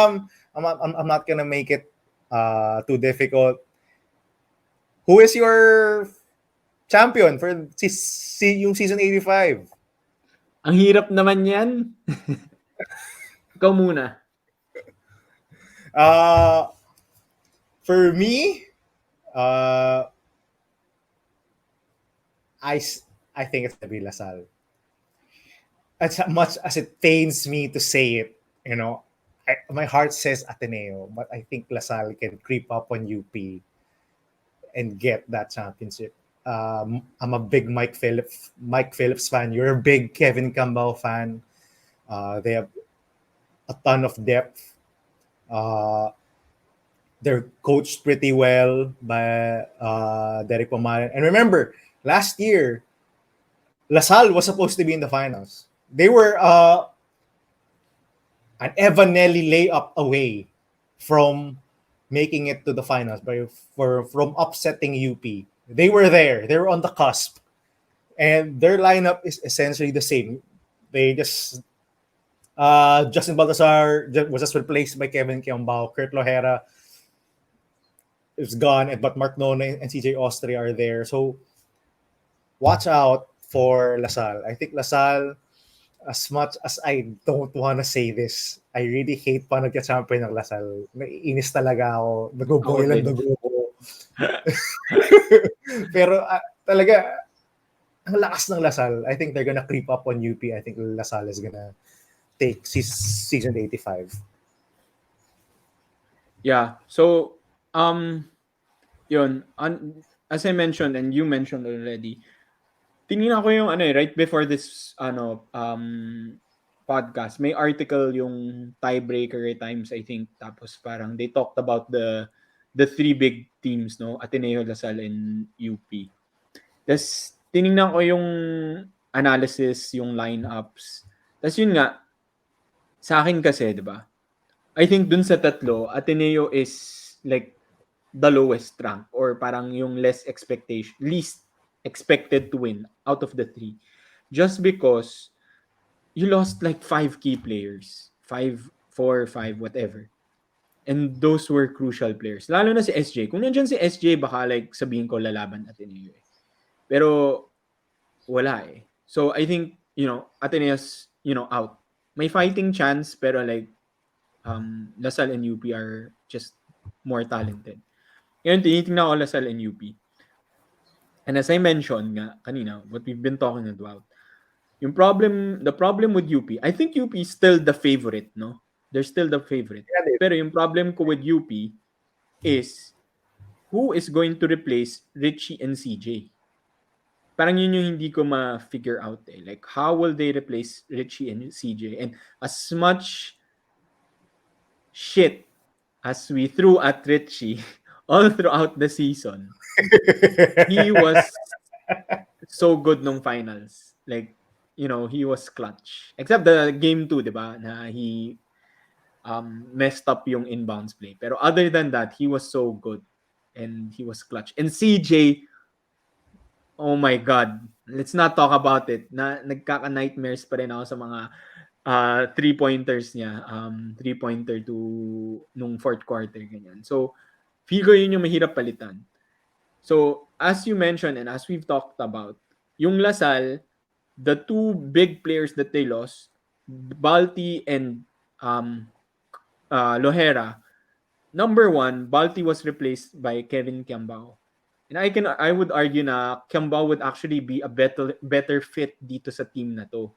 I'm not gonna make it too difficult. Who is your champion for yung season 85? Ang hirap naman yan. Ikaw muna. For me, I think it's gonna be Lasal. As much as it pains me to say it, my heart says Ateneo, but I think Lasal can creep up on UP and get that championship. I'm a big Mike Phillips fan. You're a big Kevin Campbell fan. They have a ton of depth. They're coached pretty well by Derek Pamarin. And remember, last year, Lasal was supposed to be in the finals. They were an Evanelli layup away from making it to the finals from upsetting UP. They were there. They were on the cusp. And their lineup is essentially the same. They just Justin Baltazar was just replaced by Kevin Kiambao. Kurt Lohera is gone, but Mark Nona and CJ Austria are there. So watch out for Lasal. I think Lasal, as much as I don't want to say this, I really hate pa nagka-champion ng Lasal. Naiinis talaga ako. Nag-boil ang dugo ko. Pero talaga, ang lakas ng Lasal. I think they're gonna creep up on UP. I think Lasal is gonna take season 85. Yeah. So, yun. As I mentioned and you mentioned already, tingnan ko yung right before this podcast, may article yung tiebreaker times, I think, tapos parang they talked about the three big teams, no? Ateneo, Lasal, and UP. Tapos tinignan ko yung analysis, yung lineups. Tapos yun nga, sa akin kasi, di ba? I think dun sa tatlo, Ateneo is like the lowest rank or parang yung least expected to win out of the three. Just because you lost like 5 key players. 5, 4, 5, whatever. And those were crucial players. Lalo na si SJ. Kung nandiyan si SJ, baka like sabihin ko lalaban Ateneo eh. Pero wala eh. So I think, Ateneo's, out. May fighting chance pero like Lasal and UP are just more talented. Ngayon, tinitingnan ko Lasal and UP. And as I mentioned nga kanina, what we've been talking about, the problem with UP, I think UP is still the favorite, no? They're still the favorite. Pero yung problem ko with UP is who is going to replace Richie and CJ? Parang yun yung hindi ko ma-figure out eh. Like, how will they replace Richie and CJ? And as much shit as we threw at Richie all throughout the season, he was so good nung finals. Like, he was clutch. Except the game 2, di ba? Na he messed up yung inbounds play. Pero other than that, he was so good. And he was clutch. And CJ, oh my God. Let's not talk about it. Nagkaka-nightmares pa rin ako sa mga 3-pointers niya. 3-pointer to nung fourth quarter. Ganyan. So, feel ko yun yung mahirap palitan. So, as you mentioned and as we've talked about, yung Lasal, the two big players that they lost, Balti and Lohera, number one, Balti was replaced by Kevin Kiambao. And I would argue na Kiambao would actually be a better fit dito sa team na to.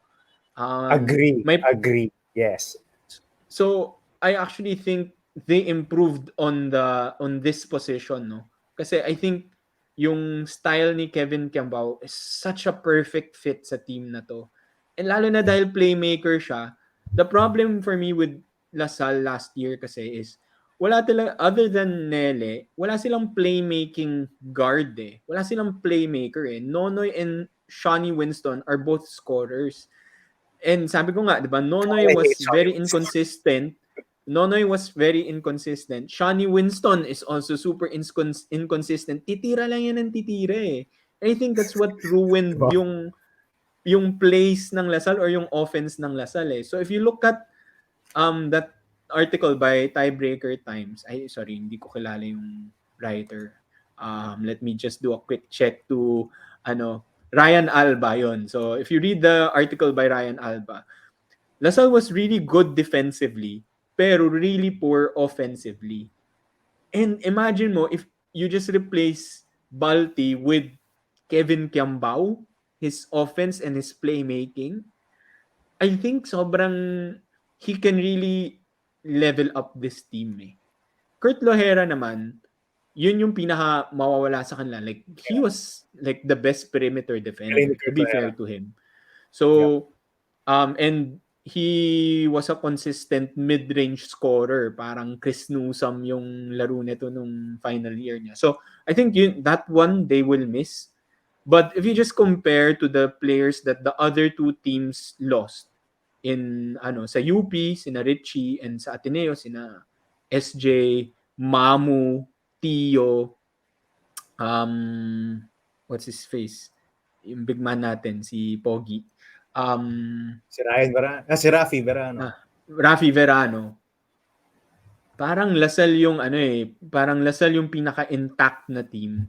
Agree. Yes. So, I actually think they improved on this position, no? Kasi I think yung style ni Kevin Kiambao is such a perfect fit sa team na to. And lalo na dahil playmaker siya, the problem for me with Lasal last year kasi is wala talaga, other than Nele, wala silang playmaking guard eh. Wala silang playmaker eh. Nonoy and Shawnee Winston are both scorers. And sabi ko nga, di ba, Nonoy was very inconsistent. Shawnee Winston is also super inconsistent. Titira lang yan ng titira eh. And I think that's what ruined yung plays ng Lasal or yung offense ng Lasal eh. So if you look at that article by Tiebreaker Times. Ay, sorry, hindi ko kilala yung writer. Let me just do a quick check to Ryan Alba yon. So if you read the article by Ryan Alba, Lasal was really good defensively, pero really poor offensively. And imagine mo if you just replace Balti with Kevin Kiambao, his offense and his playmaking, I think sobrang he can really level up this team eh. Kurt Lohera naman, yun yung pinaka mawawala sa kanila. Like, he was like the best perimeter Galing defender, ni to Kurt be fair Lohera. to him. Yep. So, and he was a consistent mid-range scorer. Parang Chris Newsome yung laro nito nung final year niya. So, I think that one they will miss. But if you just compare to the players that the other two teams lost in sa UP, sina Richie, and sa Ateneo, sina SJ, Mamu, Tio, what's his face? Yung big man natin, si Pogi. Si Ryan Verano. Si Rafi Verano. Rafi Verano. Parang Lasal yung parang Lasal yung pinaka-intact na team.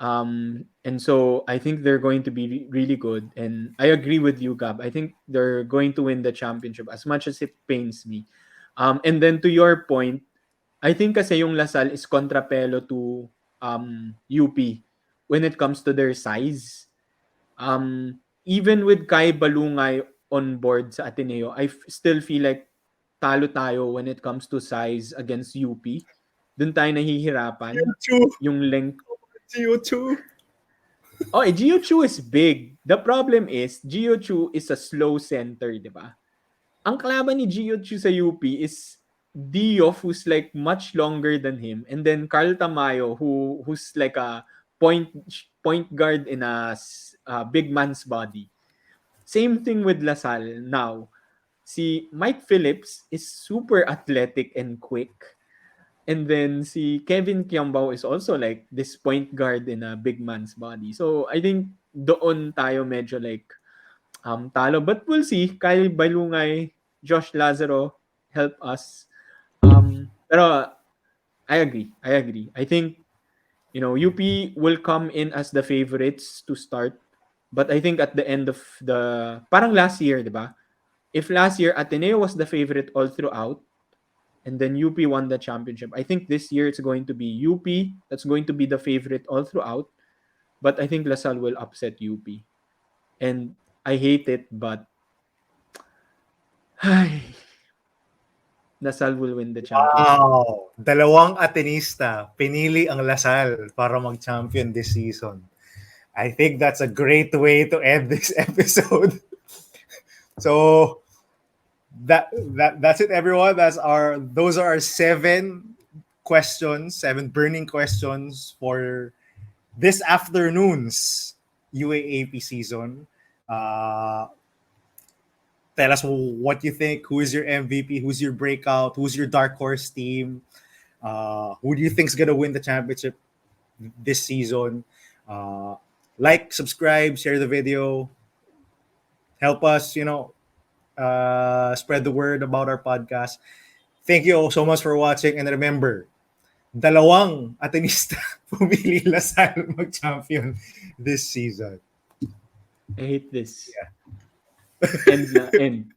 And so I think they're going to be really good. And I agree with you, Gab. I think they're going to win the championship as much as it pains me. And then to your point, I think kasi yung Lasal is kontrapelo to UP when it comes to their size. Even with Kai Balungay on board sa Ateneo, I still feel like talo tayo when it comes to size against UP. Doon tayo nahihirapan. Yung length. Gio2. Oh, Gio2 is big. The problem is, Gio2 is a slow center, di ba? Ang kalaban ni Gio2 sa UP is Diof, who's like much longer than him, and then Carl Tamayo, who's like a point guard in a big man's body. Same thing with Lasal now. Si Mike Phillips is super athletic and quick. And then si Kevin Kiambao is also like this point guard in a big man's body. So I think doon tayo medyo like talo. But we'll see. Kyle Balungay, Josh Lazaro help us. Pero I agree. I think UP will come in as the favorites to start. But I think at the end of parang last year, di ba? If last year Ateneo was the favorite all throughout, and then UP won the championship. I think this year it's going to be UP that's going to be the favorite all throughout. But I think Lasal will upset UP. And I hate it, but Lasal will win the championship. Wow! Dalawang Atenista pinili ang Lasal para mag-champion this season. I think that's a great way to end this episode. So that's it, everyone. Those are our 7 burning questions for this afternoon's UAAP season. Tell us what you think. Who is your MVP? Who's your breakout? Who's your dark horse team? Who do you think is gonna win the championship this season? Like, subscribe, share the video. Help us, spread the word about our podcast. Thank you all so much for watching. And remember, dalawang Atenista pumili Lasal mag-champion this season. I hate this. Yeah.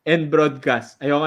End broadcast. Ayoko